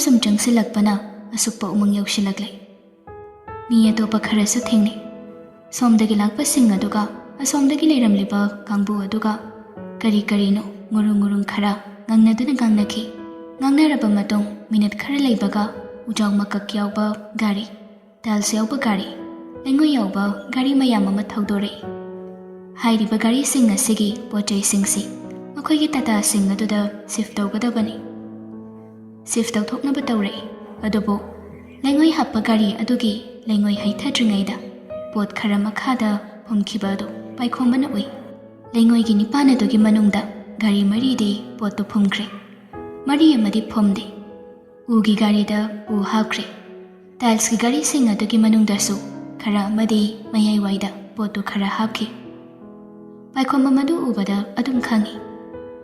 sum changsilakpana asukpa umang yausilakle. Mi atopa kharasu thengnai. Somdagi lakpa sing aduga asomdagi leiramliba kangbu aduga kari karino ngurung khara ngangnaduna gangnaki. Ngangnaraba matong minute khara leibaga ujang makak yauba gari, tiles yauba gari, lengoi yauba gari mayam ama thaudore. Hairiba gari sing asigi pochai singsi makhoi tata sing aduda shift tawgadabani. Shift tawthoknaba tawre adubo lengoi happa gari adugi lengoi haithadringaida pot khara makhada phomkhiba adu paikhomana ui. Lengoi gi nipana adugi manungda gari mari de pot phomkhre. Mari amadi phomde. Ugi gari da u hapkhre. Tiles ki gari sing adugi manungda su khara amadi mayai waida pot khara hapkhi. Paikhomba madu ubada adum khangi.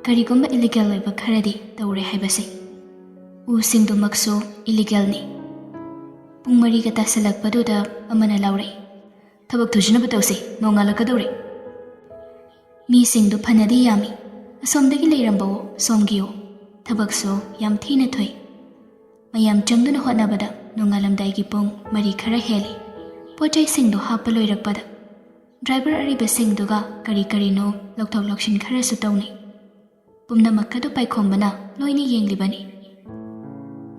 Gari gomba illegal oiba kharadi tawre haibase. U singdu makso illegal ni. Pung mari ka tasalakpaduda amana laure. Thabak thujinaba tawse nongalakadore. Mi singdu phanadi yami. Asomdagi leirambawo somgiyo. Thabak so yam thina thoi. Mayam changduna hotnabada nongalamdaigi pung mari khara heli. Pochai singdu happa loirakpada. Driver ariba singduga kari karino lokthok lokshin khara su tawni. Pumnamakadu paikhombana loini yenglibani.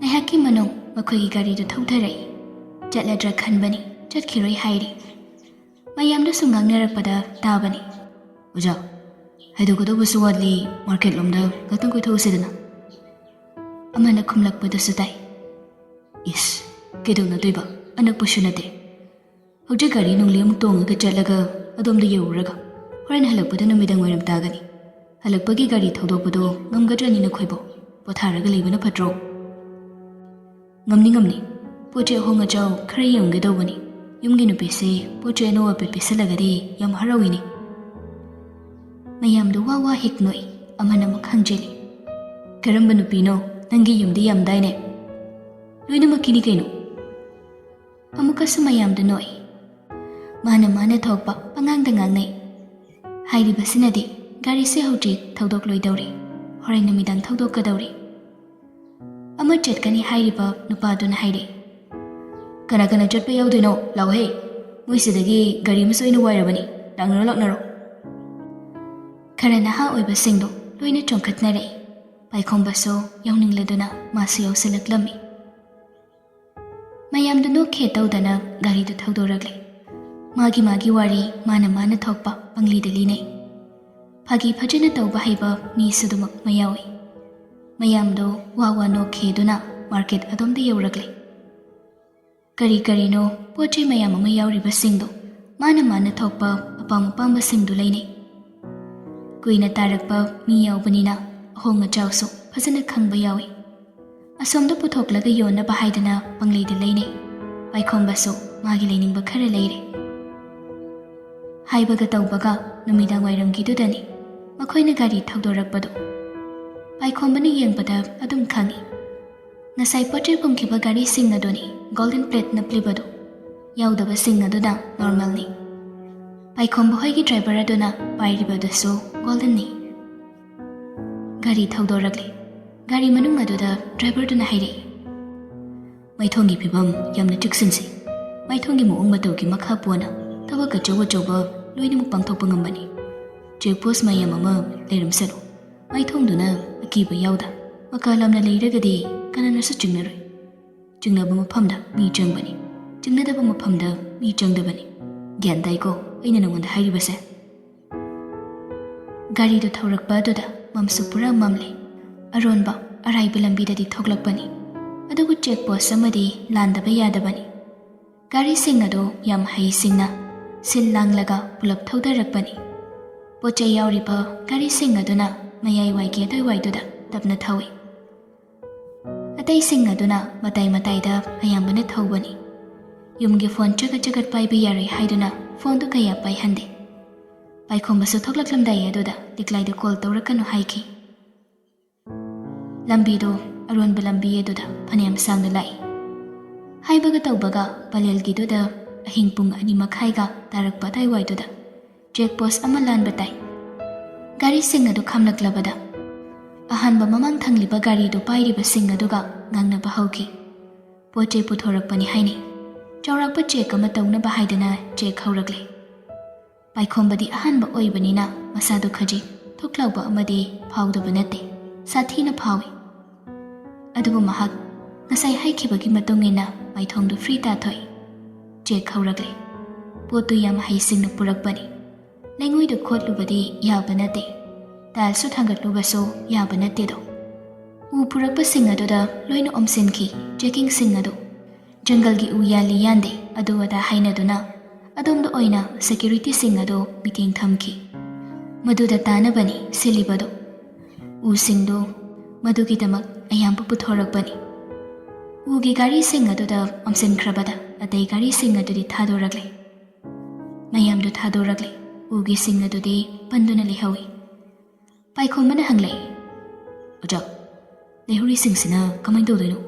Nahaki manong makhoi gari du thawtharai. Chatladra khanbani chatkiroi hairi. Mayamda su ngangnarappada tabani. Uja, haidogodobu su wadli market lomda gatang koi thawsidana. Amana khumlakpada su tai. Is, kedona doiba anak pushunate. Hojai gari nungli amuk tongaga chatlaga adomda yewuraga horen halakpada numidang wairam tagani. Halakpagi gari thawdokpado ngamgadrani nakhoibo potharaga leibana phatro. Ngamni poche honga chau khara yemgedobani. Yumgi nupise poche anowa pe pisalagadi yam harawini. Mayamdu wawa hiknoi amana makhangjeli. Karamba nupino nangi yumdi yamdaine. Loina makini kaino. Amukasu mayamdu noi. Mana thokpa pangangda ngangnai. Hairiba sinadi gari se hojik thawdok loidawri. Horai namidang thawdokkadawri. Ama chatkani hairiba nupaduna haire. Kana chatpa yaudoino lau he. Moisidagi gari masoina wairabani. Laknaro. Khara naha oiba singdo loina chongkhatnarei. Paikhomba so yauningladuna masu yausilaklami. Mayamdu no khe tawdana gari du thawdoragle. Magi wari mana thokpa pangli dalinai. Phagi phajana tawba haiba mi sudumak mayawi. Mayamdo wawa no kheduna market adomda yawragle. Kari no poche mayam ama yawriba singdo mana thokpa apam singdu lainai. Kuina tarakpa mi yawbanina ahonga chawso phajana khangba yawi. Asomda puthoklaga yonna bahaidana pangli da lainai. Paikhomba so magi lainingba khara leire. Haibaga tawbaga numidang wairamgidudani makhoina gari thawdorakpado. Paikhombani yengbada adum khangi. Nasai poche phumkhiba gari sing adoni golden plate naplibado. Yaudaba sing aduna normal ni. Paikhomba hoigi driver aduna pairibada so golden ni. Gari thawdorakle. Gari manung aduda driver duna haire. Maithongi phibam yamna tiksinsi. Maithongi muong matawgi makha puana. Tawag achawa loinamuk pangthokpa ngambani. Checkpost mayam ama leiramsalo. Maithongduna akiba yauda. Makalamna leiragadi kananasu chingnaroi. Chingnaba mafamda mi changbani. Chingnadaba mafamda mi changdabani. Gyan daiko aina nangonda hairibase. Gari do thawrakpa aduda mamsu pura mamle. Aronba araiba lambidadi thoklakpani. Adugu checkpost amadi landaba yadabani. Gari sing ado yam hai singna sil langlaga pulap thawdarakpani. Poche yauriba gari sing aduna mayai waigi adoi waiduda tapna thawi. Atai sing aduna matai da ayambana thawbani. Yumgi phone chagat paiba yare haiduna phone du kaya pai hande. Paikhomba su thoklaklamdai aduda diklai da call tawrakanu haiki. Lambi do aronba lambi aduda phanayam sangna lai. Haibaga tawbaga palelgi duda ahing pung ani makhaiga tarakpa tai waiduda checkpost ama lanba tai. Gari sing adu khamlaklabada ahanba mamang thangliba gari do pairiba sing aduga ꯉꯥꯡꯅꯕ ꯍꯧꯈꯤ꯫ ꯄꯣꯠ ꯆꯩ ꯄꯨꯊꯣꯔꯛꯄꯅꯤ ꯍꯥꯏꯅꯩ꯫ ꯆꯥꯎꯔꯥꯛꯄ check ꯑꯃ ꯇꯧꯅꯕ ꯍꯥꯏꯗꯅ check ꯍꯧꯔꯛꯂꯦ꯫ ꯄꯥꯏꯈꯣꯝꯕꯗꯤ ꯑꯍꯥꯟꯕ ꯑꯣꯏꯕꯅꯤꯅ ꯃꯁꯥꯗꯨ ꯈꯖꯤꯛ ꯊꯣꯛꯂꯥꯎꯕ ꯑꯃꯗꯤ ꯐꯥꯎꯗꯕ ꯅꯠꯇꯦ, ꯁꯥꯊꯤꯅ ꯐꯥꯎꯏ꯫ ꯑꯗꯨꯕꯨ ꯃꯍꯥꯛ ꯉꯁꯥꯏ ꯍꯥꯏꯈꯤꯕꯒꯤ ꯃꯇꯨꯡ ꯏꯟꯅ ꯃꯥꯏꯊꯣꯡꯗꯨ ꯐ꯭ꯔꯤ ꯇꯥꯊꯣꯛꯏ꯫ ꯆꯦꯛ ꯍꯧꯔꯛꯂꯦ꯫ ꯄꯣꯠꯇꯨ ꯌꯥꯝ ꯍꯩꯁꯤꯡꯅ ꯄꯨꯔꯛꯄꯅꯤ꯫ ꯂꯩꯉꯣꯏꯗ ꯈꯣꯠꯂꯨꯕꯗꯤ ꯌꯥꯕ ꯅꯠꯇꯦ, ꯇꯥꯏꯜꯁꯨ ꯊꯥꯡꯒꯠꯂꯨꯕꯁꯨ ꯌꯥꯕ ꯅꯠꯇꯦꯗꯣ꯫ ꯎ ꯄꯨꯔꯛꯄꯁꯤꯡ ꯑꯗꯨꯗ ꯂꯣꯏꯅ ꯑꯣꯝꯁꯤꯟꯈꯤ ꯆꯦꯛꯀꯤꯡꯁꯤꯡ ꯑꯗꯨ꯫ ꯖꯪꯒꯜꯒꯤ ꯎ ꯌꯥꯜꯂꯤ ꯌꯥꯟꯗꯦ ꯑꯗꯨ ꯑꯗꯥ ꯍꯥꯏꯅꯗꯨꯅ ꯑꯗꯣꯝꯗ ꯑꯣꯏꯅ ꯁꯦꯀ꯭ꯌꯨꯔꯤꯇꯤꯁꯤꯡ ꯑꯗꯨ ꯃꯤꯠꯌꯦꯡ ꯊꯝꯈꯤ꯫ ꯃꯗꯨꯗ ꯇꯥꯅꯕꯅꯤ ꯁꯤꯜꯂꯤꯕꯗꯨ꯫ ꯎꯁꯤꯡꯗꯨ ꯃꯗꯨꯒꯤꯗꯃꯛ ꯑꯌꯥꯝꯕ ꯄꯨꯊꯣꯔꯛꯄꯅꯤ꯫ ꯎꯒꯤ ꯒꯥꯔꯤꯁꯤꯡ ꯑꯗꯨꯗ ꯑꯣꯝꯁꯤꯟꯈ꯭ꯔꯕꯗ ꯑꯇꯩ ꯒꯥꯔꯤꯁꯤꯡ ꯑꯗꯨꯗꯤ ꯊꯥꯗꯣꯔꯛꯂꯦ꯫ ꯃꯌꯥꯝꯗꯨ ꯊꯥꯗꯣꯔꯛꯂꯦ꯫ ꯎꯒꯤꯁꯤꯡ ꯑꯗꯨꯗꯤ ꯄꯟꯗꯨꯅ ꯂꯩꯍꯧꯏ꯫ ꯄꯥꯏꯈꯣꯝꯕꯅ ꯍꯪꯂꯛꯏ, "ꯑꯣꯖꯥ, ꯂꯩꯍꯧꯔꯤꯁꯤꯡꯁꯤꯅ ꯀꯃꯥꯏꯅ ꯇꯧꯗꯣꯏꯅꯣ?"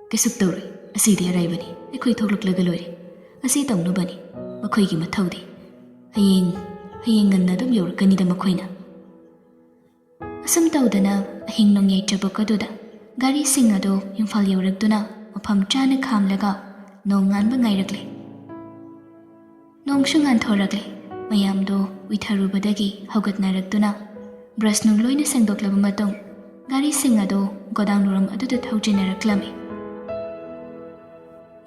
"ꯀꯩꯁꯨ ꯇꯧꯔꯣꯏ, ꯑꯁꯤꯗꯤ ꯑꯔꯥꯏꯕꯅꯤ, ꯑꯩꯈꯣꯏ ꯊꯣꯛꯂꯛꯂꯒ ꯂꯣꯏꯔꯦ꯫ ꯑꯁꯤ ꯇꯧꯅꯕꯅꯤ, ꯃꯈꯣꯏꯒꯤ ꯃꯊꯧꯗꯤ꯫ ꯍꯌꯦꯡ ꯉꯟꯅ ꯑꯗꯨꯝ ꯌꯧꯔꯛꯀꯅꯤꯗ ꯃꯈꯣꯏꯅ." ꯑꯁꯨꯝ ꯇꯧꯗꯅ ꯑꯍꯤꯡ ꯅꯣꯡꯌꯥꯏ ꯆꯕꯨꯛ ꯑꯗꯨꯗ ꯒꯥꯔꯤꯁꯤꯡ ꯑꯗꯨ ꯏꯝꯐꯥꯜ ꯌꯧꯔꯛꯇꯨꯅ ꯃꯐꯝ ꯆꯥꯅ ꯈꯥꯝꯂꯒ ꯅꯣꯡ ꯉꯥꯟꯕ ꯉꯥꯏꯔꯛꯂꯦ꯫ ꯅꯣꯡꯁꯨ ꯉꯥꯟꯊꯣꯔꯛꯂꯦ꯫ ꯃꯌꯥꯝꯗꯨ ꯎꯏꯊꯔꯨꯕꯗꯒꯤ ꯍꯧꯒꯠꯅꯔꯛꯇꯨꯅ ꯕ꯭ꯔꯁ ꯅꯨꯡ ꯂꯣꯏꯅ ꯁꯦꯡꯗꯣꯛꯂꯕ ꯃꯇꯨꯡ ꯒꯥꯔꯤꯁꯤꯡ ꯑꯗꯨ ꯒꯣꯗꯥꯎꯟꯔꯣꯝ ꯑꯗꯨꯗ ꯊꯧꯖꯤꯟꯅꯔꯛꯂꯝꯃꯤ꯫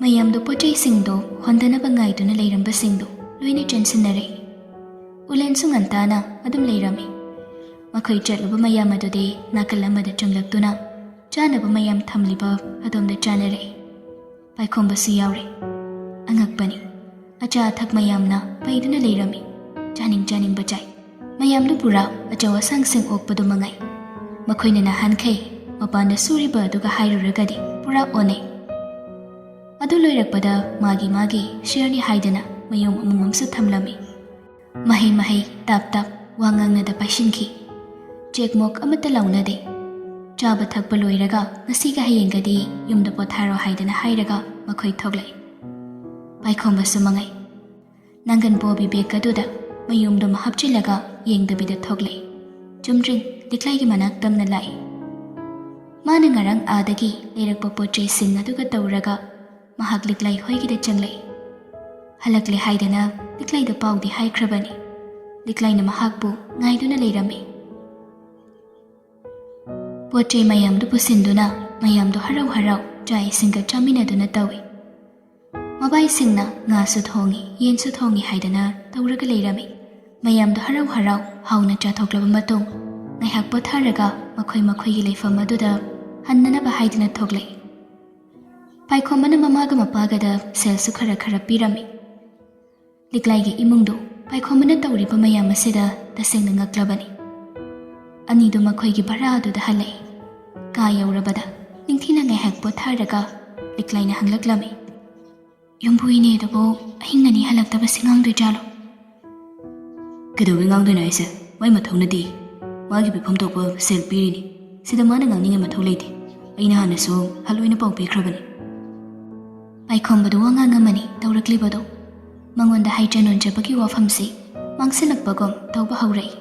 ꯃꯌꯥꯝꯗꯨ ꯄꯣꯠꯆꯩꯁꯤꯡꯗꯨ ꯍꯣꯟꯗꯅꯕ ꯉꯥꯏꯗꯨꯅ ꯂꯩꯔꯝꯕꯁꯤꯡꯗꯨ ꯂꯣꯏꯅ ꯆꯦꯟꯁꯤꯟꯅꯔꯛꯏ꯫ ꯎꯂꯦꯟꯁꯨ ꯉꯟꯇꯥꯅ ꯑꯗꯨꯝ ꯂꯩꯔꯝꯃꯤ꯫ ꯃꯈꯣꯏ ꯆꯠꯂꯨꯕ ꯃꯌꯥꯝ ꯑꯗꯨꯗꯤ ꯅꯥꯀꯜ ꯑꯃꯗ ꯆꯪꯂꯛꯇꯨꯅ ꯆꯥꯅꯕ ꯃꯌꯥꯝ ꯊꯝꯂꯤꯕ ꯑꯗꯣꯝꯗ ꯆꯥꯅꯔꯛꯏ꯫ ꯄꯥꯏꯈꯣꯝꯕꯁꯨ ꯌꯥꯎꯔꯦ꯫ ꯑꯉꯛꯄꯅꯤ, ꯑꯆꯥ ꯑꯊꯛ ꯃꯌꯥꯝꯅ ꯄꯩꯗꯨꯅ ꯂꯩꯔꯝꯃꯤ꯫ ꯆꯥꯅꯤꯡꯕ ꯆꯥꯏ꯫ ꯃꯌꯥꯝꯗꯨ ꯄꯨꯔꯥ ꯑꯆꯧ ꯑꯁꯥꯡꯁꯤꯡ ꯑꯣꯛꯄꯗꯨ ꯃꯉꯥꯏ꯫ ꯃꯈꯣꯏꯅ ꯅꯍꯥꯟꯈꯩ ꯃꯄꯥꯟꯗ ꯁꯨꯔꯤꯕ ꯑꯗꯨꯒ ꯍꯥꯏꯔꯨꯔꯒꯗꯤ ꯄꯨꯔꯥ ꯑꯣꯟꯅꯩ꯫ ꯑꯗꯨ ꯂꯣꯏꯔꯛꯄꯗ ꯃꯥꯒꯤ ꯁꯤꯌꯔꯅꯤ ꯍꯥꯏꯗꯅ ꯃꯌꯨꯝ ꯑꯃꯃꯝꯁꯨ ꯊꯝꯂꯝꯃꯤ꯫ ꯃꯍꯩ ꯇꯥꯞ ꯋꯥ ꯉꯥꯡꯅꯗ ꯄꯥꯏꯁꯤꯟꯈꯤ꯫ ꯆꯦꯛꯃꯣꯛ ꯑꯃꯠꯇ ꯂꯥꯎꯅꯗꯦ꯫ ꯆꯥꯕ ꯊꯛꯄ ꯂꯣꯏꯔꯒ ꯉꯁꯤꯒ ꯍꯌꯦꯡꯒꯗꯤ ꯌꯨꯝꯗ ꯄꯣꯊꯥꯔꯣ ꯍꯥꯏꯗꯅ ꯍꯥꯏꯔꯒ ꯃꯈꯣꯏ ꯊꯣꯛꯂꯛꯏ꯫ ꯄꯥꯏꯈꯣꯝꯕꯁꯨ ꯃꯉꯥꯏ꯫ ꯅꯪꯒꯟ ꯄꯣꯕꯤ ꯕꯦꯒ ꯑꯗꯨꯗ ꯃꯌꯨꯝꯗꯨꯃ ꯍꯥꯞꯆꯤꯜꯂꯒ ꯌꯦꯡꯗꯕꯤꯗ ꯊꯣꯛꯂꯛꯏ꯫ ꯆꯨꯝꯗ꯭ꯔꯤꯡ ꯂꯤꯛꯂꯥꯏꯒꯤ ꯃꯅꯥꯛ ꯇꯝꯅ ꯂꯥꯛꯏ꯫ ꯃꯥꯅ ꯉꯔꯥꯡ ꯑꯥꯗꯒꯤ ꯂꯩꯔꯛꯄ ꯄꯣꯠ ꯆꯩꯁꯤꯡ ꯑꯗꯨꯒ ꯇꯧꯔꯒ ꯃꯍꯥꯛ ꯂꯤꯛꯂꯥꯏ ꯍꯣꯏꯒꯤꯗ ꯆꯪꯂꯛꯏ꯫ ꯍꯜꯂꯛꯂꯦ ꯍꯥꯏꯗꯅ ꯂꯤꯛꯂꯥꯏꯗ ꯄꯥꯎꯗꯤ ꯍꯥꯏꯈ꯭ꯔꯕꯅꯤ꯫ ꯂꯤꯛꯂꯥꯏꯅ ꯃꯍꯥꯛꯄꯨ ꯉꯥꯏꯗꯨꯅ ꯂꯩꯔꯝꯃꯤ꯫ ꯄꯣꯠ ꯆꯩ ꯃꯌꯥꯝꯗꯨ ꯄꯨꯁꯤꯟꯗꯨꯅ ꯃꯌꯥꯝꯗꯨ ꯍꯔꯥꯎ ꯆꯥꯛ ꯏꯁꯤꯡꯒ ꯆꯥꯃꯤꯟꯅꯗꯨꯅ ꯇꯧꯏ꯫ ꯃꯕꯥꯏꯁꯤꯡꯅ ꯉꯥꯁꯨ ꯊꯣꯡꯏ, ꯌꯦꯟꯁꯨ ꯊꯣꯡꯏ ꯍꯥꯏꯗꯅ ꯇꯧꯔꯒ ꯂꯩꯔꯝꯃꯤ꯫ ꯃꯌꯥꯝꯗꯨ ꯍꯔꯥꯎ ꯍꯥꯎꯅ ꯆꯥꯊꯣꯛꯂꯕ ꯃꯇꯨꯡ ꯉꯥꯏꯍꯥꯛ ꯄꯣꯊꯥꯔꯒ ꯃꯈꯣꯏꯒꯤ ꯂꯩꯐꯝ ꯑꯗꯨꯗ ꯍꯟꯅꯅꯕ ꯍꯥꯏꯗꯨꯅ ꯊꯣꯛꯂꯛꯏ꯫ ꯄꯥꯏꯈꯣꯝꯕꯅ ꯃꯃꯥꯒ ꯃꯄꯥꯒꯗ ꯁꯦꯜꯁꯨ ꯈꯔ ꯄꯤꯔꯝꯃꯤ꯫ ꯂꯤꯛꯂꯥꯏꯒꯤ ꯏꯃꯨꯡꯗꯨ ꯄꯥꯏꯈꯣꯝꯕꯅ ꯇꯧꯔꯤꯕ ꯃꯌꯥꯝ ꯑꯁꯤꯗ ꯇꯁꯦꯡꯅ ꯉꯛꯂꯕꯅꯤ꯫ ꯑꯅꯤꯗꯨ ꯃꯈꯣꯏꯒꯤ ꯚꯔꯥ ꯑꯗꯨꯗ ꯍꯜꯂꯛꯏ꯫ ꯀꯥ ꯌꯧꯔꯕꯗ ꯅꯤꯡꯊꯤꯅ ꯉꯥꯏꯍꯥꯛ ꯄꯣꯊꯥꯔꯒ ꯂꯤꯛꯂꯥꯏꯅ ꯍꯪꯂꯛꯂꯝꯃꯤ, "ꯌꯨꯝꯕꯨ ꯏꯅꯦꯗꯨꯕꯨ ꯑꯍꯤꯡ ꯑꯅꯤ ꯍꯜꯂꯛꯇꯕꯁꯤ ꯉꯥꯡꯗꯣꯏꯖꯥꯠꯂꯣ?" "ꯀꯩꯗꯧꯕꯩ ꯉꯥꯡꯗꯣꯏꯅꯣ ꯍꯥꯏꯁꯦ? ꯃꯥꯏ ꯃꯊꯧ ꯅꯠꯇꯦ꯫ ꯃꯥꯒꯤ ꯄꯤꯐꯝ ꯊꯣꯛꯄ ꯁꯦꯜ ꯄꯤꯔꯤꯅꯤ꯫ ꯁꯤꯗ ꯃꯥꯅ ꯉꯥꯡꯅꯤꯡꯉꯥꯏ ꯃꯊꯧ ꯂꯩꯇꯦ꯫ ꯑꯩꯅ ꯍꯥꯟꯅꯁꯨ ꯍꯜꯂꯣꯏꯅ ꯄꯥꯎ ꯄꯤꯈ꯭ꯔꯕꯅꯤ." ꯄꯥꯏꯈꯣꯝꯕꯗꯨ ꯋꯥꯉꯥꯡ ꯑꯃꯅꯤ ꯇꯧꯔꯛꯂꯤꯕꯗꯨ꯫ ꯃꯉꯣꯟꯗ ꯍꯥꯏꯖ ꯅꯣꯟꯖꯕꯒꯤ ꯋꯥꯐꯝꯁꯤ ꯃꯥꯡꯁꯤꯜꯂꯛꯄꯒꯨꯝ ꯇꯧꯕ ꯍꯧꯔꯛꯏ꯫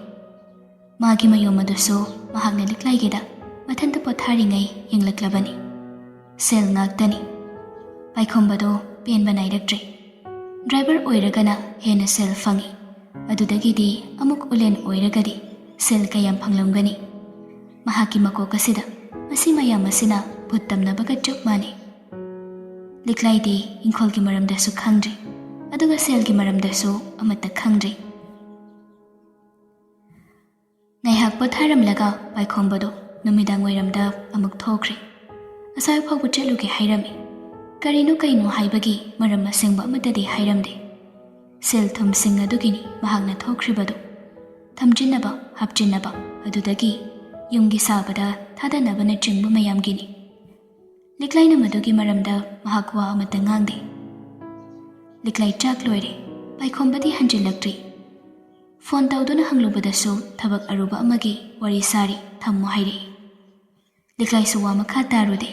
ꯃꯥꯒꯤ ꯃꯌꯨꯝ ꯑꯗꯨꯁꯨ ꯃꯍꯥꯛꯅ ꯂꯤꯛꯂꯥꯏꯒꯤꯗ ꯃꯊꯟꯇ ꯄꯣꯊꯥꯔꯤꯉꯩ ꯌꯦꯡꯂꯛꯂꯕꯅꯤ꯫ ꯁꯦꯜ ꯉꯥꯛꯇꯅꯤ꯫ ꯄꯥꯏꯈꯣꯝꯕꯗꯨ ꯄꯦꯟꯕ ꯅꯥꯏꯔꯛꯇ꯭ꯔꯦ꯫ ꯗ꯭ꯔꯥꯏꯚꯔ ꯑꯣꯏꯔꯒꯅ ꯍꯦꯟꯅ ꯁꯦꯜ ꯐꯪꯏ꯫ ꯑꯗꯨꯗꯒꯤꯗꯤ ꯑꯃꯨꯛ ꯎꯂꯦꯟ ꯑꯣꯏꯔꯒꯗꯤ ꯁꯦꯜ ꯀꯌꯥꯝ ꯐꯪꯂꯝꯒꯅꯤ? ꯃꯍꯥꯛꯀꯤ ꯃꯀꯣꯛ ꯑꯁꯤꯗ ꯃꯁꯤ ꯃꯌꯥꯝ ꯑꯁꯤꯅ ꯚꯨꯠ ꯇꯝꯅꯕꯒ ꯆꯞ ꯃꯥꯟꯅꯩ꯫ ꯂꯤꯛꯂꯥꯏꯗꯤ ꯏꯪꯈꯣꯜꯒꯤ ꯃꯔꯝꯗꯁꯨ ꯈꯪꯗ꯭ꯔꯤ, ꯑꯗꯨꯒ ꯁꯦꯜꯒꯤ ꯃꯔꯝꯗꯁꯨ ꯑꯃꯠꯇ ꯈꯪꯗ꯭ꯔꯤ꯫ ꯉꯥꯏꯍꯥꯛ ꯄꯣꯊꯥꯔꯝꯂꯒ ꯄꯥꯏꯈꯣꯝꯕꯗꯨ ꯅꯨꯃꯤꯗꯥꯡ ꯋꯥꯏꯔꯝꯗ ꯑꯃꯨꯛ ꯊꯣꯛꯈ꯭ꯔꯦ꯫ ꯑꯁ꯭ꯋꯥꯏ ꯐꯥꯎꯕ ꯆꯠꯂꯨꯒꯦ ꯍꯥꯏꯔꯝꯃꯤ꯫ ꯀꯩꯅꯣ ꯍꯥꯏꯕꯒꯤ ꯃꯔꯝ ꯑꯁꯦꯡꯕ ꯑꯃꯠꯇꯗꯤ ꯍꯥꯏꯔꯝꯗꯦ꯫ ꯁꯦꯜ ꯊꯨꯝꯁꯤꯡ ꯑꯗꯨꯒꯤꯅꯤ ꯃꯍꯥꯛꯅ ꯊꯣꯛꯈ꯭ꯔꯤꯕꯗꯨ꯫ ꯊꯝꯖꯤꯟꯅꯕ ꯍꯥꯞꯆꯤꯟꯅꯕ, ꯑꯗꯨꯗꯒꯤ ꯌꯨꯝꯒꯤ ꯁꯥꯕꯗ ꯊꯥꯗꯅꯕꯅꯆꯤꯡꯕ ꯃꯌꯥꯝꯒꯤꯅꯤ꯫ ꯂꯤꯛꯂꯥꯏꯅ ꯃꯗꯨꯒꯤ ꯃꯔꯝꯗ ꯃꯍꯥꯛ ꯋꯥ ꯑꯃꯠꯇ ꯉꯥꯡꯗꯦ꯫ ꯂꯤꯛꯂꯥꯏ ꯆꯥꯛ ꯂꯣꯏꯔꯦ꯫ ꯄꯥꯏꯈꯣꯝꯕꯗꯤ ꯍꯟꯖꯤꯜꯂꯛꯇ꯭ꯔꯤ꯫ ꯐꯣꯟ ꯇꯧꯗꯨꯅ ꯍꯪꯂꯨꯕꯗꯁꯨ ꯊꯕꯛ ꯑꯔꯨꯕ ꯑꯃꯒꯤ ꯋꯥꯔꯤ ꯁꯥꯔꯤ, ꯊꯝꯃꯣ ꯍꯥꯏꯔꯛꯏ꯫ ꯂꯤꯛꯂꯥꯏꯁꯨ ꯋꯥ ꯃꯈꯥ ꯇꯥꯔꯨꯗꯦ꯫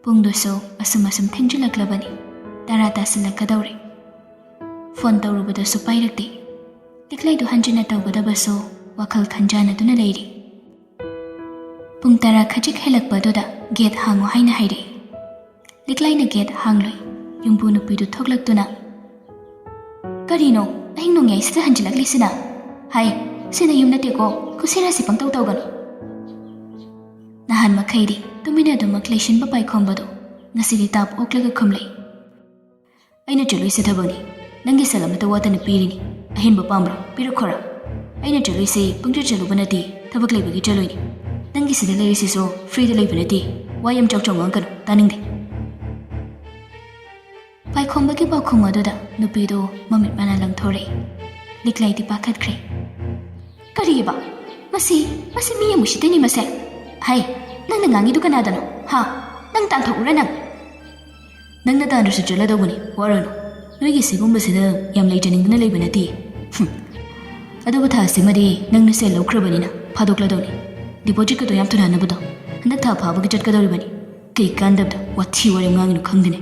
ꯄꯨꯡꯗꯨꯁꯨ ꯑꯁꯨꯝ ꯊꯦꯡꯖꯤꯜꯂꯛꯂꯕꯅꯤ꯫ 10 ꯇꯥꯁꯤꯜꯂꯛꯀꯗꯧꯔꯦ꯫ ꯐꯣꯟ ꯇꯧꯔꯨꯕꯗꯁꯨ ꯄꯥꯏꯔꯛꯇꯦ꯫ ꯂꯤꯛꯂꯥꯏꯗꯨ ꯍꯟꯖꯤꯟꯅ ꯇꯧꯒꯗꯕꯁꯨ ꯋꯥꯈꯜ ꯈꯟꯖꯥꯟꯅꯗꯨꯅ ꯂꯩꯔꯤ꯫ ꯄꯨꯡ 10 ꯈꯖꯤꯛ ꯍꯦꯜꯂꯛꯄꯗꯨꯗ ꯒꯦꯠ ꯍꯥꯡꯉꯣ ꯍꯥꯏꯅ ꯍꯥꯏꯔꯛꯏ꯫ ꯂꯤꯛꯂꯥꯏꯅ ꯒꯦꯠ ꯍꯥꯡꯂꯣꯏ ꯌꯨꯝꯕꯨ ꯅꯨꯄꯤꯗꯨ ꯊꯣꯛꯂꯛꯇꯨꯅ "ꯀꯔꯤꯅꯣ ꯑꯍꯤꯡ ꯅꯣꯡꯌꯥꯏꯁꯤꯗ ꯍꯟꯖꯤꯜꯂꯛꯂꯤꯁꯤꯅ? ꯍꯥꯏ, ꯁꯤꯅ ꯌꯨꯝ ꯅꯠꯇꯦꯀꯣ, ꯈꯨꯁꯤꯔꯥꯁꯤ ꯄꯪꯇꯧ ꯇꯧꯒꯅꯨ." ꯅꯍꯥꯟ ꯃꯈꯩꯗꯤ ꯇꯨꯃꯤꯟꯅ ꯑꯗꯨꯃꯛ ꯂꯩꯁꯤꯟꯕ ꯄꯥꯏꯈꯣꯝꯕꯗꯣ ꯉꯁꯤꯗꯤ ꯇꯥꯞ ꯑꯣꯛꯂꯒ ꯈꯨꯝꯂꯛꯏ꯫ "ꯑꯩꯅ ꯆꯠꯂꯨꯏꯁꯦ ꯊꯕꯛꯅꯤ, ꯅꯪꯒꯤ ꯁꯦꯜ ꯑꯃꯠꯇ ꯋꯥꯠꯇꯅ ꯄꯤꯔꯤꯅꯤ, ꯑꯍꯦꯟꯕ ꯄꯥꯝꯕ꯭ꯔꯣ? ꯄꯤꯔꯛꯈꯣꯔꯥ? ꯑꯩꯅ ꯆꯠꯂꯨꯏꯁꯦ ꯄꯪꯆꯠ ꯆꯠꯂꯨꯕ ꯅꯠꯇꯦ, ꯊꯕꯛ ꯂꯩꯕꯒꯤ ꯆꯠꯂꯨꯏꯅꯤ. ꯅꯪꯒꯤ ꯁꯤꯗ ꯂꯩꯔꯤꯁꯤꯁꯨ ꯐ꯭ꯔꯤꯗ ꯂꯩꯕ ꯅꯠꯇꯦ, ꯋꯥ ꯌꯥꯝ ꯆꯥꯎ ꯆꯥꯎ ꯉꯥꯡꯒꯅꯨ, ꯇꯥꯅꯤꯡꯗꯦ." ꯄꯥꯏꯈꯣꯝꯕꯒꯤ ꯄꯥꯎꯈꯨꯝ ꯑꯗꯨꯗ ꯅꯨꯄꯤꯗꯣ ꯃꯃꯤꯠ ꯃꯅꯥ ꯂꯪꯊꯣꯔꯛꯏ꯫ ꯂꯤꯛꯂꯥꯏꯗꯤ ꯄꯥꯈꯠꯈ꯭ꯔꯦ꯫ "ꯀꯔꯤꯕ? ꯃꯁꯤ ꯃꯤ ꯑꯃꯨꯛ ꯎꯁꯤꯠꯇꯦꯅꯤ ꯃꯁꯦ? ꯍꯥꯏ, ꯅꯪꯅ ꯉꯥꯡꯉꯤꯗꯨ ꯀꯅꯥꯗꯅꯣ? ꯍꯥ? ꯅꯪ ꯇꯥꯟꯊꯣꯛꯎꯔꯥ ꯅꯪ?" "ꯅꯪꯅ ꯇꯥꯟꯗ꯭ꯔꯁꯨ ꯆꯠꯂꯗꯧꯕꯅꯤ, ꯋꯥꯔꯨꯅꯨ. ꯅꯣꯏꯒꯤ ꯁꯤꯒꯨꯝꯕꯁꯤꯗ ꯌꯥꯝ ꯂꯩꯖꯅꯤꯡꯗꯅ ꯂꯩꯕ ꯅꯠꯇꯦ. ꯑꯗꯨꯕꯨ ꯊꯥ ꯑꯁꯤꯃꯗꯤ ꯅꯪꯅ ꯁꯦꯜ ꯂꯧꯈ꯭ꯔꯕꯅꯤꯅ ꯐꯥꯗꯣꯛꯂꯗꯧꯅꯤ. ꯗꯤꯄꯣꯖꯤꯠꯀꯗꯣ ꯌꯥꯝ ꯊꯨꯅ ꯍꯟꯅꯕꯗꯣ. ꯍꯟꯗꯛ ꯊꯥ ꯐꯥꯕꯒꯤ ꯆꯠꯀꯗꯧꯔꯤꯕꯅꯤ. ꯀꯩ ꯀꯥꯟꯗꯕꯗ ꯋꯥꯊꯤ ꯋꯥꯔꯦꯝ ꯉꯥꯡꯉꯤꯅꯣ ꯈꯪꯗꯦꯅꯦ."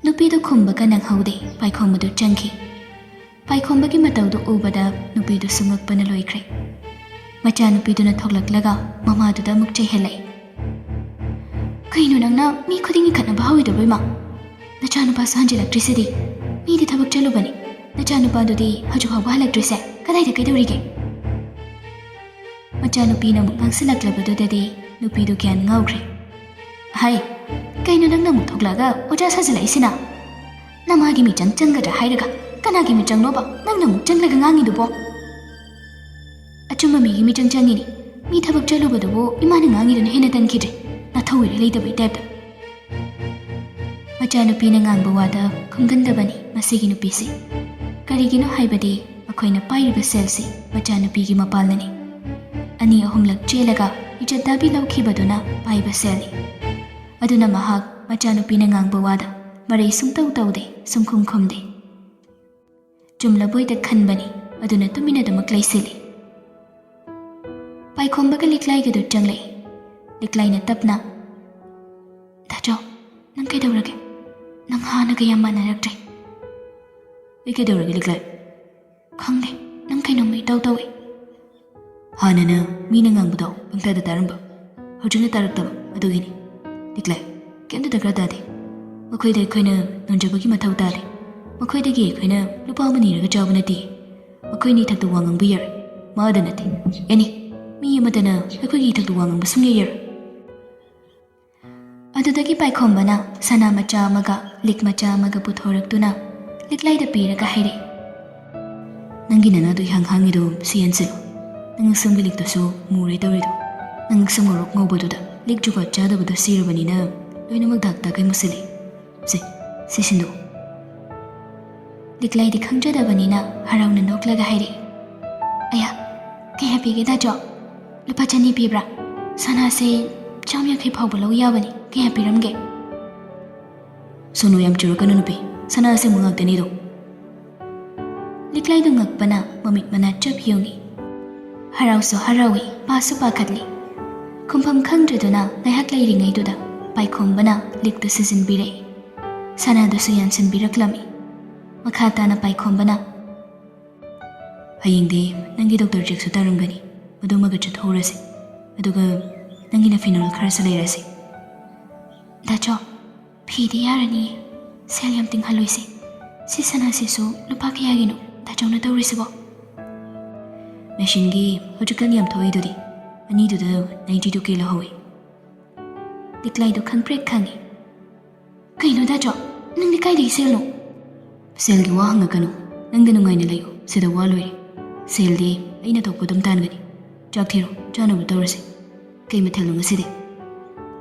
ꯅꯨꯄꯤꯗꯨ ꯈꯨꯝꯕꯒ ꯅꯪꯍꯧꯗꯦ, ꯄꯥꯏꯈꯣꯝꯕꯗꯨ ꯆꯪꯈꯤ꯫ ꯄꯥꯏꯈꯣꯝꯕꯒꯤ ꯃꯇꯧꯗꯨ ꯎꯕꯗ ꯅꯨꯄꯤꯗꯨ ꯁꯨꯡꯉꯛꯄꯅ ꯂꯣꯏꯈ꯭ꯔꯦ꯫ ꯃꯆꯥꯅꯨꯄꯤꯗꯨꯅ ꯊꯣꯛꯂꯛꯂꯒ ꯃꯃꯥꯗꯨꯗ ꯑꯃꯨꯛ ꯆꯩꯍꯜꯂꯛꯏ꯫ "ꯀꯩꯅꯣ ꯅꯪꯅ ꯃꯤ ꯈꯨꯗꯤꯡꯒꯤ ꯈꯠꯅꯕ ꯍꯧꯏꯗꯨꯕꯣ ꯏꯃꯥ? ꯅꯆꯥꯅꯨꯄꯥꯁꯨ ꯍꯟꯖꯤꯜꯂꯛꯇ꯭ꯔꯤꯁꯤꯗꯤ. ꯃꯤꯗꯤ ꯊꯕꯛ ꯆꯠꯂꯨꯕꯅꯤ, ꯅꯆꯥꯅꯨꯄꯥꯗꯨꯗꯤ ꯍꯧꯖꯤꯛ ꯐꯥꯎꯕ ꯍꯜꯂꯛꯇ꯭ꯔꯤꯁꯦ ꯀꯗꯥꯏꯗ ꯀꯩꯗꯧꯔꯤꯒꯦ?" ꯃꯆꯥꯅꯨꯄꯤꯅ ꯑꯃꯨꯛ ꯉꯥꯡꯁꯤꯜꯂꯛꯂꯕꯗꯨꯗꯗꯤ ꯅꯨꯄꯤꯗꯨ ꯒ꯭ꯌꯥꯟ ꯉꯥꯎꯈ꯭ꯔꯦ꯫ "ꯍꯥꯏ, ꯀꯩꯅꯣ ꯅꯪꯅ ꯑꯃꯨꯛ ꯊꯣꯛꯂꯛꯑꯒ ꯑꯣꯖꯥ ꯁꯥꯖꯤꯜꯂꯛꯏꯁꯤꯅ? ꯅꯃꯥꯒꯤ ꯃꯤꯆꯪ ꯆꯪꯒꯗ꯭ꯔꯥ ꯍꯥꯏꯔꯒ ꯀꯅꯥꯒꯤ ꯃꯤꯆꯪꯅꯣꯕ ꯅꯪꯅ ꯑꯃꯨꯛ ꯆꯪꯂꯒ ꯉꯥꯡꯉꯤꯗꯨꯕꯣ?" "ꯑꯆꯨꯝꯕ ꯃꯤꯒꯤ ꯃꯤꯆꯪ ꯆꯪꯉꯤꯅꯤ. ꯃꯤ ꯊꯕꯛ ꯆꯠꯂꯨꯕꯗꯨꯕꯨ ꯏꯃꯥꯅ ꯉꯥꯡꯉꯤꯗꯨꯅ ꯍꯦꯟꯅ ꯇꯟꯈꯤꯗ꯭ꯔꯦ, ꯅꯊꯧꯏꯔ ꯂꯩꯇꯕꯩ ꯇꯥꯏꯞꯇ." ꯃꯆꯥꯅꯨꯄꯤꯅ ꯉꯥꯡꯕ ꯋꯥꯗ ꯈꯨꯝꯒꯟꯗꯕꯅꯤ ꯃꯁꯤꯒꯤ ꯅꯨꯄꯤꯁꯤ꯫ ꯀꯔꯤꯒꯤꯅꯣ ꯍꯥꯏꯕꯗꯤ ꯃꯈꯣꯏꯅ ꯄꯥꯏꯔꯤꯕ ꯁꯦꯜꯁꯤ ꯃꯆꯥꯅꯨꯄꯤꯒꯤ ꯃꯄꯥꯜꯅꯅꯤ. 2-3ꯂꯛ ꯆꯦꯜꯂꯒ ꯏꯖꯠ ꯂꯧꯈꯤꯕꯗꯨꯅ ꯄꯥꯏꯕ ꯁꯦꯜꯅꯤ. ꯑꯗꯨꯅ ꯃꯍꯥꯛ ꯃꯆꯥꯅꯨꯄꯤꯅ ꯉꯥꯡꯕ ꯋꯥꯗ ꯃꯔꯩ ꯁꯨꯡꯇꯧ ꯇꯧꯗꯦ, ꯁꯨꯡꯈꯨꯝ ꯈꯨꯝꯗꯦ. ꯆꯨꯝꯂꯕꯣꯏꯗ ꯈꯟꯕꯅꯤ, ꯑꯗꯨꯅ ꯇꯨꯃꯤꯟꯅ ꯑꯗꯨꯃꯛ ꯂꯩꯁꯤꯜꯂꯤ꯫ ꯄꯥꯏꯈꯣꯝꯕꯒ ꯂꯤꯛꯂꯥꯏꯒꯗꯨ ꯆꯪꯂꯛꯏ꯫ ꯂꯤꯛꯂꯥꯏꯅ ꯇꯞꯅ "ꯗꯥꯆꯥꯎ, ꯅꯪ ꯀꯩꯗꯧꯔꯒꯦ? ꯅꯪ ꯍꯥꯟꯅꯒ ꯌꯥꯝ ꯃꯥꯟꯅꯔꯛꯇ꯭ꯔꯦ." "ꯑꯩ ꯀꯩꯗꯧꯔꯒꯦ ꯂꯤꯛꯂꯥꯏ?" "ꯈꯪꯗꯦ, ꯅꯪ ꯀꯩꯅꯣꯝꯃ ꯏꯇꯧ ꯇꯧꯏ." "ꯍꯥꯟꯅꯅ ꯃꯤꯅ ꯉꯥꯡꯕꯗꯣ ꯄꯪꯇꯥꯗ ꯇꯥꯔꯝꯕ, ꯍꯧꯖꯤꯛꯅ ꯇꯥꯔꯛꯇꯕ, ꯑꯗꯨꯒꯤꯅꯤ. ꯂꯤꯛꯂꯥꯏ, ꯀꯩꯝꯇ ꯗꯔꯀꯥꯔ ꯇꯥꯗꯦ. ꯃꯈꯣꯏꯗ ꯑꯩꯈꯣꯏꯅ ꯅꯣꯟꯖꯕꯒꯤ ꯃꯊꯧ ꯇꯥꯗꯦ. ꯃꯈꯣꯏꯗꯒꯤ ꯑꯩꯈꯣꯏꯅ ꯂꯨꯄꯥ ꯑꯃ ꯅꯤꯔꯒ ꯆꯥꯕ ꯅꯠꯇꯦ. ꯃꯈꯣꯏꯅ ꯏꯊꯛꯇ ꯋꯥ ꯉꯥꯡꯕ ꯌꯥꯔꯣꯏ, ꯃꯥꯗ ꯅꯠꯇꯦ, ꯑꯦꯅꯤ ꯃꯤ ꯑꯃꯗꯅ ꯑꯩꯈꯣꯏꯒꯤ ꯏꯊꯛꯇ ꯋꯥ ꯉꯥꯡꯕ ꯁꯨꯡꯌꯥ ꯌꯥꯔꯣꯏ." ꯑꯗꯨꯗꯒꯤ ꯄꯥꯏꯈꯣꯝꯕꯅ ꯁꯅꯥ ꯃꯆꯥ ꯑꯃꯒ ꯂꯤꯛ ꯃꯆꯥ ꯑꯃꯒ ꯄꯨꯊꯣꯔꯛꯇꯨꯅ ꯂꯤꯛꯂꯥꯏꯗ ꯄꯤꯔꯒ ꯍꯥꯏꯔꯛꯏ꯫ "ꯅꯪꯒꯤ ꯅꯅꯥꯗꯨ ꯏꯍꯥꯡ ꯍꯥꯡꯉꯤꯗꯣ ꯁꯤ ꯌꯥꯟꯁꯤꯜꯂꯨ. ꯅꯪ ꯉꯛꯁꯝꯒꯤ ꯂꯤꯛꯇꯨꯁꯨ ꯃꯨꯔꯦ ꯇꯧꯔꯤꯗꯣ. ꯅꯪ ꯉꯛꯁꯝ ꯉꯧꯔꯣꯛ ꯉꯧꯕꯗꯨꯗ ꯂꯤꯛ ꯖꯨꯒꯣꯠ ꯆꯥꯗꯕꯗ ꯁꯤꯔꯕꯅꯤꯅ ꯂꯣꯏꯅꯃꯛ ꯗꯥꯛ ꯗꯥꯛꯈꯩ ꯃꯨꯁꯤꯜꯂꯤ. ꯁꯤ ꯁꯤꯟꯗꯣꯛꯎ." ꯂꯤꯛꯂꯥꯏꯗꯤ ꯈꯪꯖꯗꯕꯅꯤꯅ ꯍꯔꯥꯎꯅ ꯅꯣꯛꯂꯒ ꯍꯥꯏꯔꯛꯏ꯫ "ꯑꯌꯥ, ꯀꯌꯥ ꯄꯤꯒꯦ ꯗꯥꯆꯥꯎ? ꯂꯨꯄꯥ 200 ꯄꯤꯕ꯭ꯔꯥ? ꯁꯅꯥꯁꯦ 150 ꯐꯥꯎꯕ ꯂꯧ ꯌꯥꯕꯅꯤ, ꯀꯌꯥ ꯄꯤꯔꯝꯒꯦ?" "ꯁꯣꯅꯣ ꯌꯥꯝ ꯆꯨꯔꯛꯀꯅꯨ ꯅꯨꯄꯤ, ꯁꯅꯥ ꯑꯁꯦꯡꯕ ꯉꯥꯛꯇꯅꯤꯗꯣ." ꯂꯤꯛꯂꯥꯏꯗꯨ ꯉꯛꯄꯅ ꯃꯃꯤꯠ ꯃꯅꯥ ꯆꯞ ꯌꯨꯡꯉꯤ. ꯍꯔꯥꯎꯁꯨ ꯍꯔꯥꯎꯏ, ꯄꯥꯁꯨ ꯄꯥꯈꯠꯂꯤ. ꯈꯨꯝꯐꯝ ꯈꯪꯗ꯭ꯔꯗꯨꯅ ꯉꯥꯏꯍꯥꯛ ꯂꯩꯔꯤꯉꯩꯗꯨꯗ ꯄꯥꯏꯈꯣꯝꯕꯅ ꯂꯤꯛꯇꯨ ꯁꯤꯖꯤꯟꯕꯤꯔꯛꯏ. ꯁꯅꯥꯗꯨꯁꯨ ꯌꯥꯟꯁꯤꯟꯕꯤꯔꯛꯂꯝꯃꯤ. ꯃꯈꯥ ꯇꯥꯅ ꯄꯥꯏꯈꯣꯝꯕꯅ "ꯍꯌꯦꯡꯗꯤ ꯅꯪꯒꯤ ꯗꯣꯛꯇꯔ ꯆꯦꯛꯁꯨ ꯇꯥꯔꯝꯒꯅꯤ, ꯃꯗꯨꯃꯒ ꯆꯠꯊꯣꯛꯎꯔꯁꯤ. ꯑꯗꯨꯒ ꯅꯪꯒꯤꯅ ꯐꯤꯅꯣꯜ ꯈꯔꯁꯨ ꯂꯩꯔꯁꯤ." "ꯗꯥꯆꯥꯎ, ꯐꯤꯗꯤ ꯌꯥꯔꯅꯤꯌꯦ, ꯁꯦꯜ ꯌꯥꯝ ꯇꯤꯡꯍꯜꯂꯣꯏꯁꯤ. ꯁꯤ ꯁꯅꯥꯁꯤꯁꯨ ꯂꯨꯄꯥ ꯀꯌꯥꯒꯤꯅꯣ ꯗꯥꯆꯥꯎꯅ ꯇꯧꯔꯤꯁꯤꯕꯣ?" "ꯃꯦꯁꯤꯟꯒꯤ ꯍꯧꯖꯤꯛꯀꯥꯟ ꯌꯥꯝ ꯊꯣꯛꯏꯗꯨꯗꯤ, 2ꯗꯨꯗ 92K ꯂꯧꯍꯧꯏ." ꯂꯤꯛꯂꯥꯏꯗꯨ ꯈꯪꯄ꯭ꯔꯦꯛ ꯈꯪꯉꯤ꯫ "ꯀꯩꯅꯣ ꯗꯥꯆꯥꯎ, ꯅꯪꯗꯤ ꯀꯥꯏꯗꯒꯤ ꯁꯦꯜꯅꯣ?" "ꯁꯦꯜꯒꯤ ꯋꯥ ꯍꯪꯉꯛꯀꯅꯨ, ꯅꯪꯗ ꯅꯨꯡꯉꯥꯏꯅ ꯂꯩꯌꯨ, ꯁꯤꯗ ꯋꯥ ꯂꯣꯏꯔꯦ. ꯁꯦꯜꯗꯤ ꯑꯩꯅ ꯊꯣꯛꯄ ꯑꯗꯨꯝ ꯇꯥꯟꯒꯅꯤ. ꯆꯥꯛ ꯊꯤꯔꯣ, ꯆꯥꯅꯕ ꯇꯧꯔꯁꯤ. ꯀꯩ ꯃꯊꯦꯜꯅꯣ ꯉꯁꯤꯗꯤ?"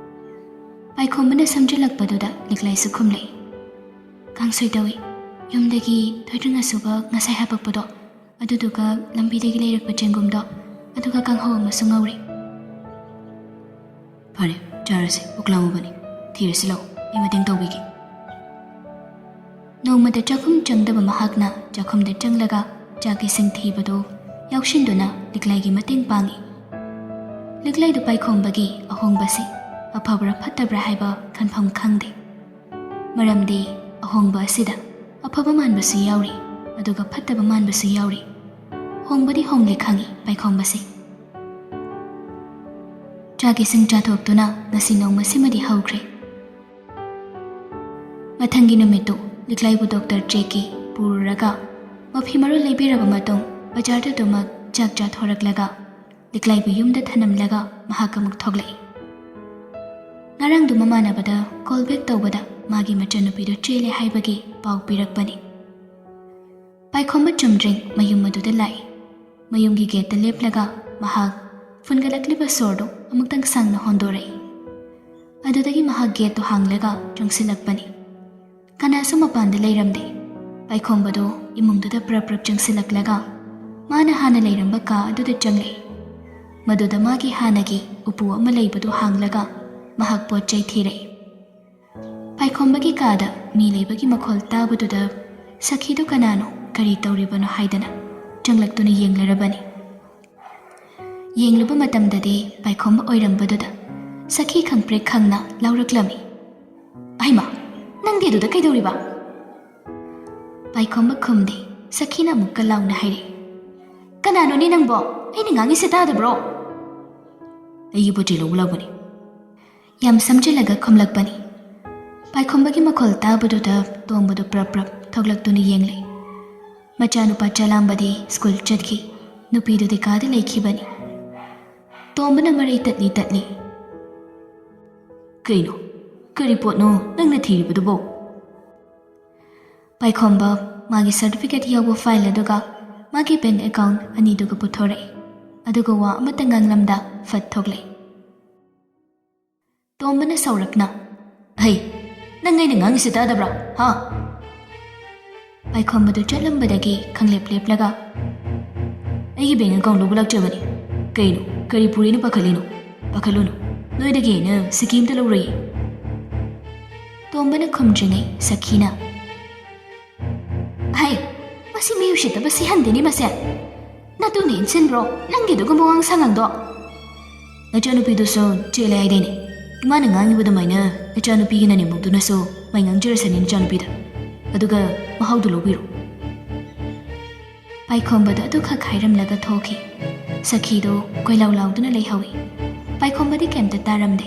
ꯄꯥꯏꯈꯣꯝꯕꯅ ꯁꯝꯖꯤꯜꯂꯛꯄꯗꯨꯗ ꯂꯤꯛꯂꯥꯏꯁꯨ ꯈꯨꯝꯂꯛꯏ꯫ "ꯀꯥꯡꯁꯣꯏ ꯇꯧꯏ. ꯌꯨꯝꯗꯒꯤ ꯊꯣꯏꯗ꯭ꯔꯤꯡ ꯑꯁꯨꯕ ꯉꯁꯥꯏ ꯍꯥꯄꯛꯄꯗꯣ, ꯑꯗꯨꯗꯨꯒ ꯂꯝꯕꯤꯗꯒꯤ ꯂꯩꯔꯛꯄ ꯆꯦꯡꯒꯨꯝꯗꯣ, ꯑꯗꯨꯒ ꯀꯥꯡꯍꯧ ꯑꯃꯁꯨ ꯉꯧꯔꯤ." "ꯐꯔꯦ, ꯆꯥꯔꯁꯤ. ꯄꯨꯛ ꯂꯥꯝꯃꯕꯅꯤ. ꯊꯤꯔꯁꯤ ꯂꯥꯛꯑꯣ, ꯑꯩ ꯃꯇꯦꯡ ꯇꯧꯕꯤꯒꯦ." ꯅꯣꯡꯃꯗ ꯆꯥꯛꯈꯨꯝ ꯆꯪꯗꯕ ꯃꯍꯥꯛꯅ ꯆꯥꯛꯈꯨꯝꯗ ꯆꯪꯂꯒ ꯆꯥꯛ ꯏꯁꯤꯡ ꯊꯤꯕꯗꯨ ꯌꯥꯎꯁꯤꯟꯗꯨꯅ ꯂꯤꯛꯂꯥꯏꯒꯤ ꯃꯇꯦꯡ ꯄꯥꯡꯉꯤ꯫ ꯂꯤꯛꯂꯥꯏꯗꯨ ꯄꯥꯏꯈꯣꯝꯕꯒꯤ ꯑꯍꯣꯡꯕꯁꯤ ꯑꯐꯕ꯭ꯔꯥ ꯐꯠꯇꯕ꯭ꯔꯥ ꯍꯥꯏꯕ ꯈꯟꯐꯝ ꯈꯪꯗꯦ. ꯃꯔꯝꯗꯤ ꯑꯍꯣꯡꯕ ꯑꯁꯤꯗ ꯑꯐꯕ ꯃꯥꯟꯕꯁꯨ ꯌꯥꯎꯔꯤ, ꯑꯗꯨꯒ ꯐꯠꯇꯕ ꯃꯥꯟꯕꯁꯨ ꯌꯥꯎꯔꯤ. ꯍꯣꯡꯕꯗꯤ ꯍꯣꯡꯂꯦ ꯈꯪꯉꯤ ꯄꯥꯏꯈꯣꯝꯕꯁꯤ. ꯆꯥꯛ ꯏꯁꯤꯡ ꯆꯥꯊꯣꯛꯇꯨꯅ ꯉꯁꯤ ꯅꯣꯡꯃꯁꯤꯃꯗꯤ ꯍꯧꯈ꯭ꯔꯦ꯫ ꯃꯊꯪꯒꯤ ꯅꯨꯃꯤꯠꯇꯨ ꯂꯤꯛꯂꯥꯏꯕꯨ ꯗꯣꯛꯇꯔ ꯆꯦꯛꯀꯤ ꯄꯨꯔꯨꯔꯒ ꯃꯐꯤ ꯃꯔꯣꯜ ꯂꯩꯕꯤꯔꯕ ꯃꯇꯨꯡ ꯕꯖꯥꯔꯗꯨꯃꯛ ꯆꯥꯛ ꯆꯥꯊꯣꯔꯛꯂꯒ ꯂꯤꯛꯂꯥꯏꯕꯨ ꯌꯨꯝꯗ ꯊꯅꯝꯂꯒ ꯃꯍꯥꯛ ꯑꯃꯨꯛ ꯊꯣꯛꯂꯛꯏ꯫ ꯉꯔꯥꯡꯗꯨ ꯃꯃꯥꯟꯅꯕꯗ ꯀꯣꯜ ꯕꯦꯛ ꯇꯧꯕꯗ ꯃꯥꯒꯤ ꯃꯆꯟꯅꯨꯄꯤꯗꯨ ꯆꯦꯜꯂꯦ ꯍꯥꯏꯕꯒꯤ ꯄꯥꯎ ꯄꯤꯔꯛꯄꯅꯤ꯫ ꯄꯥꯏꯈꯣꯝꯕ ꯆꯨꯝꯗ꯭ꯔꯤꯡ ꯃꯌꯨꯝ ꯑꯗꯨꯗ ꯂꯥꯛꯏ꯫ ꯃꯌꯨꯝꯒꯤ ꯒꯦꯠꯇ ꯂꯦꯞꯂꯒ ꯃꯍꯥꯛ ꯐꯨꯟꯒꯠꯂꯛꯂꯤꯕ ꯁꯣꯔꯗꯨ ꯑꯃꯨꯛꯇꯪ ꯁꯥꯡꯅ ꯍꯣꯟꯗꯣꯔꯛꯏ꯫ ꯑꯗꯨꯗꯒꯤ ꯃꯍꯥꯛ ꯒꯦꯠꯇꯨ ꯍꯥꯡꯂꯒ ꯆꯪꯁꯤꯜꯂꯛꯄꯅꯤ꯫ ꯀꯅꯥꯁꯨ ꯃꯄꯥꯟꯗ ꯂꯩꯔꯝꯗꯦ꯫ ꯄꯥꯏꯈꯣꯝꯕꯗꯨ ꯏꯃꯨꯡꯗꯨꯗ ꯄ꯭ꯔꯞ ꯆꯪꯁꯤꯜꯂꯛꯂꯒ ꯃꯥꯅ ꯍꯥꯟꯅ ꯂꯩꯔꯝꯕ ꯀꯥ ꯑꯗꯨꯗ ꯆꯪꯂꯛꯏ꯫ ꯃꯗꯨꯗ ꯃꯥꯒꯤ ꯍꯥꯟꯅꯒꯤ ꯎꯄꯨ ꯑꯃ ꯂꯩꯕꯗꯨ ꯍꯥꯡꯂꯒ ꯃꯍꯥꯛ ꯄꯣꯠ ꯆꯩ ꯊꯤꯔꯛꯏ꯫ ꯄꯥꯏꯈꯣꯝꯕꯒꯤ ꯀꯥꯗ ꯃꯤ ꯂꯩꯕꯒꯤ ꯃꯈꯣꯜ ꯇꯥꯕꯗꯨꯗ ꯁꯈꯤꯗꯨ ꯀꯅꯥꯅꯣ ꯀꯔꯤ ꯇꯧꯔꯤꯕꯅꯣ ꯍꯥꯏꯗꯅ ꯆꯪꯂꯛꯇꯨꯅ ꯌꯦꯡꯂꯔꯕꯅꯤ꯫ ꯌꯦꯡꯂꯨꯕ ꯃꯇꯝꯗꯗꯤ ꯄꯥꯏꯈꯣꯝꯕ ꯑꯣꯏꯔꯝꯕꯗꯨꯗ ꯁꯈꯤ ꯈꯪꯄ꯭ꯔꯦꯛ ꯈꯪꯅ ꯂꯥꯎꯔꯛꯂꯝꯃꯤ꯫ "ꯑꯩꯃꯥ, ꯅꯪꯗꯤ ꯑꯗꯨꯗ ꯀꯩꯗꯧꯔꯤꯕ?" ꯄꯥꯏꯈꯣꯝꯕ ꯈꯨꯝꯗꯦ꯫ ꯁꯈꯤꯅ ꯑꯃꯨꯛꯀ ꯂꯥꯎꯅ ꯍꯥꯏꯔꯛꯏ, "ꯀꯅꯥꯅꯣꯅꯦ ꯅꯪꯕꯣ? ꯑꯩꯅ ꯉꯥꯡꯉꯤꯁꯦ ꯇꯥꯗꯕ꯭ꯔꯣ?" "ꯑꯩꯒꯤ ꯄꯣꯠ ꯆꯩ ꯂꯧꯕ ꯂꯥꯛꯄꯅꯤ." ꯌꯥꯝ ꯁꯝꯖꯤꯜꯂꯒ ꯈꯨꯝꯂꯛꯄꯅꯤ꯫ ꯄꯥꯏꯈꯣꯝꯕꯒꯤ ꯃꯈꯣꯜ ꯇꯥꯕꯗꯨꯗ ꯇꯣꯝꯕꯗꯨ ꯄ꯭ꯔꯞ ꯊꯣꯛꯂꯛꯇꯨꯅ ꯌꯦꯡꯂꯛꯏ꯫ ꯃꯆꯥꯅꯨꯄꯥ ꯆꯂꯥꯝꯕꯗꯤ ꯁ꯭ꯀꯨꯜ ꯆꯠꯈꯤ, ꯅꯨꯄꯤꯗꯨꯗꯤ ꯀꯥꯗ ꯂꯩꯈꯤꯕꯅꯤ꯫ ꯇꯣꯝꯕꯅ ꯃꯔꯩ ꯇꯠꯂꯤ꯫ "ꯀꯩꯅꯣ? ꯀꯔꯤ ꯄꯣꯠꯅꯣ ꯅꯪꯅ ꯊꯤꯔꯤꯕꯗꯨꯕꯣ?" ꯄꯥꯏꯈꯣꯝꯕ ꯃꯥꯒꯤ ꯁꯔꯇꯤꯐꯤꯀꯦꯠ ꯌꯥꯎꯕ ꯐꯥꯏꯜ ꯑꯗꯨꯒ ꯃꯥꯒꯤ ꯕꯦꯡꯛ ꯑꯦꯀꯥꯎꯟꯠ ꯑꯅꯤꯗꯨꯒ ꯄꯨꯊꯣꯔꯛꯏ꯫ ꯑꯗꯨꯒ ꯋꯥ ꯑꯃꯠꯇ ꯉꯥꯡꯂꯝꯗ ꯐꯠ ꯊꯣꯛꯂꯛꯏ꯫ ꯇꯣꯝꯕꯅ ꯁꯧꯔꯞꯅ, "ꯍꯩ, ꯅꯪ ꯑꯩꯅ ꯉꯥꯡꯉꯤꯁꯦ ꯇꯥꯗꯕ꯭ꯔꯥ? ꯍꯥ?" ꯄꯥꯏꯈꯣꯝꯕꯗꯨ ꯆꯠꯂꯝꯕꯗꯒꯤ ꯈꯪꯂꯦꯞ ꯂꯦꯞꯂꯒ, "ꯑꯩꯒꯤ ꯕꯦꯡꯛ ꯑꯦꯀꯥꯎꯟꯠ ꯂꯧꯕ ꯂꯥꯛꯆꯕꯅꯤ꯫ ꯀꯩꯅꯣ, ꯀꯔꯤ ꯄꯨꯔꯦꯅ ꯄꯥꯈꯠꯂꯤꯅꯣ? ꯄꯥꯈꯠꯂꯨꯅꯨ, ꯅꯣꯏꯗꯒꯤ ꯑꯩꯅ ꯁꯤꯀꯤ ꯑꯃꯇ ꯂꯧꯔꯣꯏꯌꯦ." ꯇꯣꯝꯕꯅ ꯈꯨꯝꯗ꯭ꯔꯤꯉꯩ ꯁꯈꯤꯅ, "ꯍꯩ, ꯃꯁꯤ ꯃꯤ ꯎꯁꯤꯠꯇꯕ ꯁꯤꯍꯟꯗꯦꯅꯦ ꯃꯁꯦ! ꯅꯇꯨꯅ ꯏꯟꯁꯤꯟꯕ꯭ꯔꯣ ꯅꯪꯒꯤꯗꯨꯒꯨꯝꯕ ꯋꯥꯉꯥꯡ ꯁꯉꯥꯡꯗꯣ?" "ꯅꯆꯥꯅꯨꯄꯤꯗꯨꯁꯨ ꯆꯦꯜꯂꯦ ꯍꯥꯏꯗꯥꯏꯅꯦ? ꯏꯃꯥꯅ ꯉꯥꯡꯉꯤꯕ ꯑꯗꯨꯃꯥꯏꯅ ꯅꯆꯥꯅꯨꯄꯤꯒꯤ ꯅꯅꯦꯝꯕꯣꯛꯇꯨꯅꯁꯨ ꯃꯥꯏ ꯉꯥꯡꯖꯔꯁꯅꯤ ꯅꯆꯥꯅꯨꯄꯤꯗ, ꯑꯗꯨꯒ ꯃꯍꯥꯎꯗꯨ ꯂꯧꯕꯤꯔꯣ." ꯄꯥꯏꯈꯣꯝꯕꯗ ꯑꯗꯨꯈꯛ ꯍꯥꯏꯔꯝꯂꯒ ꯊꯣꯛꯈꯤ꯫ ꯁꯈꯤꯗꯨ ꯀꯣꯏꯂꯥꯎ ꯂꯥꯎꯗꯨꯅ ꯂꯩꯍꯧꯏ꯫ ꯄꯥꯏꯈꯣꯝꯕꯗꯤ ꯀꯩꯝꯇ ꯇꯥꯔꯝꯗꯦ꯫